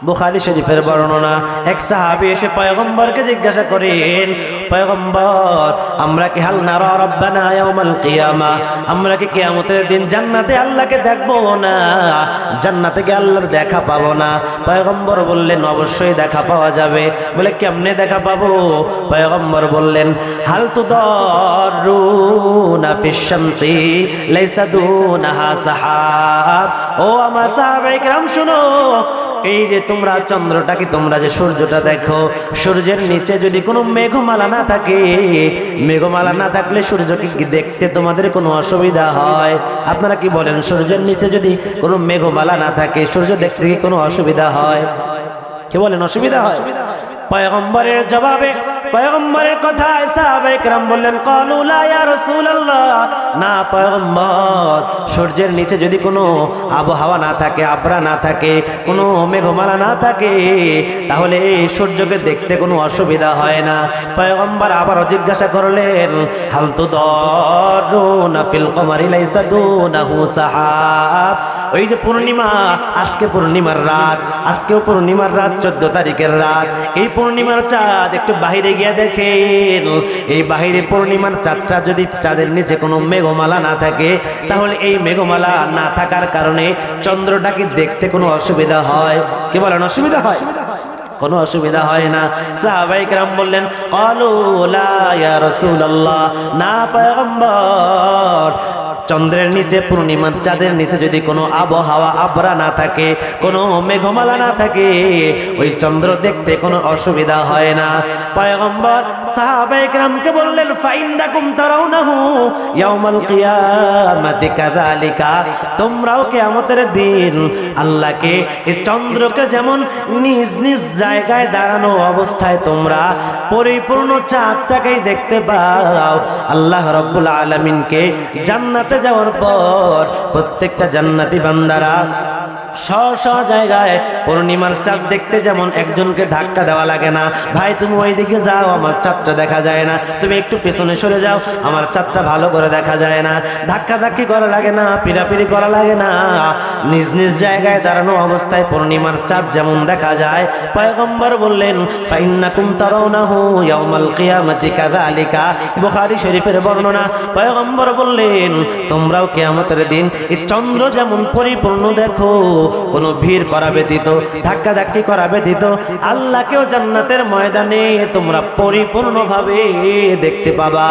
বুখারী শরীফের বর্ণনা, এক সাহাবী এসে পয়গম্বরকে জিজ্ঞাসা করেন, পয়গম্বর আমরা কি হাল নারা রাব্বানা ইয়াউমাল কিয়ামা, আমরা কি কিয়ামতের দিন জান্নাতে আল্লাহকে দেখবো না, জান্নাতে কি আল্লাহর দেখা পাবো না? পয়গম্বর বললেন অবশ্যই দেখা পাওয়া যাবে। বলে কেমনে দেখা পাবো? পয়গম্বর বললেন হাল তুদারুনা ফিশ শামসি লাইসা দুনাহা সাহাব। ও আমার সাহাবায়ে কেরাম শুনো, এই যে তোমরা চন্দ্রটাকে, তোমরা যে সূর্যটা দেখো, সূর্যের নিচে যদি কোনো মেঘমালা না থাকে, মেঘমালা না থাকলে সূর্যকে কি দেখতে তোমাদের কোনো অসুবিধা হয়? আপনারা কি বলেন, সূর্যের নিচে যদি কোনো মেঘমালা না থাকে সূর্য দেখতে কি কোনো অসুবিধা হয়? কি বলেন, অসুবিধা হয়? পয়গম্বরের জবাবে, পয়গম্বরের কথায় সাহাবায়ে কেরাম বললেন ক্বালু লা ইয়া রাসূলুল্লাহ, না পয়গম্বর, সূর্যের নিচে যদি কোনো আবহাওয়া না থাকে, আবরা না থাকে, কোনো মেঘমালা না থাকে, তাহলে সূর্যকে দেখতে কোনো অসুবিধা হয় না। পয়গম্বর আবারও জিজ্ঞাসা করলেন হাল তুদারুনা ফিল কমারি লাইসা দুনাহু সাহাব। ওই যে পূর্ণিমা, আজকে পূর্ণিমার রাত, আজকেও পূর্ণিমার রাত, 14 তারিখের রাত, এই পূর্ণিমার চাঁদ একটু বাহিরে গিয়ে দেখেন, এই বাহিরে পূর্ণিমার চাঁদটা যদি চাঁদের নিচে কোনো মেঘমালা না থাকে, তাহলে এই মেঘমালা না থাকার কারণে চন্দ্রটাকে দেখতে কোনো অসুবিধা হয়? কি বলেন, অসুবিধা হয়? কোনো অসুবিধা হয় না। সাহাবায়ে কেরাম বললেন ক্বালু লা ইয়া রাসূলুল্লাহ, না পয়গম্বর, চন্দ্রের নিচে, পূর্ণিমার চাঁদের নিচে যদি কোনো আবহাওয়া আবরা না থাকে, কোনো মেঘমালা না থাকে, ওই চন্দ্র দেখতে কোনো অসুবিধা হয় না। পয়গম্বর সাহাবায়ে কেরামকে বললেন ফাইন্নাকুম তারাউনাহু ইয়াউমাল কিয়ামাতি কাযালিকা, তোমরাও কিয়ামতের দিন আল্লাহকে, এই চন্দ্রকে যেমন নিজ নিজ জায়গায় দাঁড়ানো অবস্থায় তোমরা পরিপূর্ণ চাঁদটাকেই দেখতে পাও, আল্লাহ রাব্বুল আলামিনকে জান্নাতে যাওয়ার পর প্রত্যেকটা জান্নাতি বান্দারা স্ব জায়গায় পূর্ণিমার চাঁদ দেখতে যেমন একজনকে ধাক্কা দেওয়া লাগে না, ভাই তুমি ওইদিকে যাও আমার চাঁদটা দেখা যায় না, তুমি একটু পেছনে সরে যাও আমার চাঁদটা ভালো করে দেখা যায় না, ধাক্কা ধাক্কি করা লাগে না, পিড়াপিড়ি করা লাগে না, নিজ নিজ জায়গায় দাঁড়ানো অবস্থায় পূর্ণিমার চাঁদ যেমন দেখা যায়, পয়গম্বর বললেন ফাইন্নাকুম তারাউনাহু ইয়াউমাল কিয়ামাতি কাযালিকা। বুখারী শরীফের বর্ণনা, পয়গম্বর বললেন তোমরাও কিয়ামতের দিন এই চন্দ্র যেমন পরিপূর্ণ দেখো, কোনো ভিড় করা ব্যতীত, ধাক্কা ধাক্কি করা ব্যতীত, আল্লাহকেও জান্নাতের ময়দানে তোমরা পরিপূর্ণভাবে দেখতে পাবা।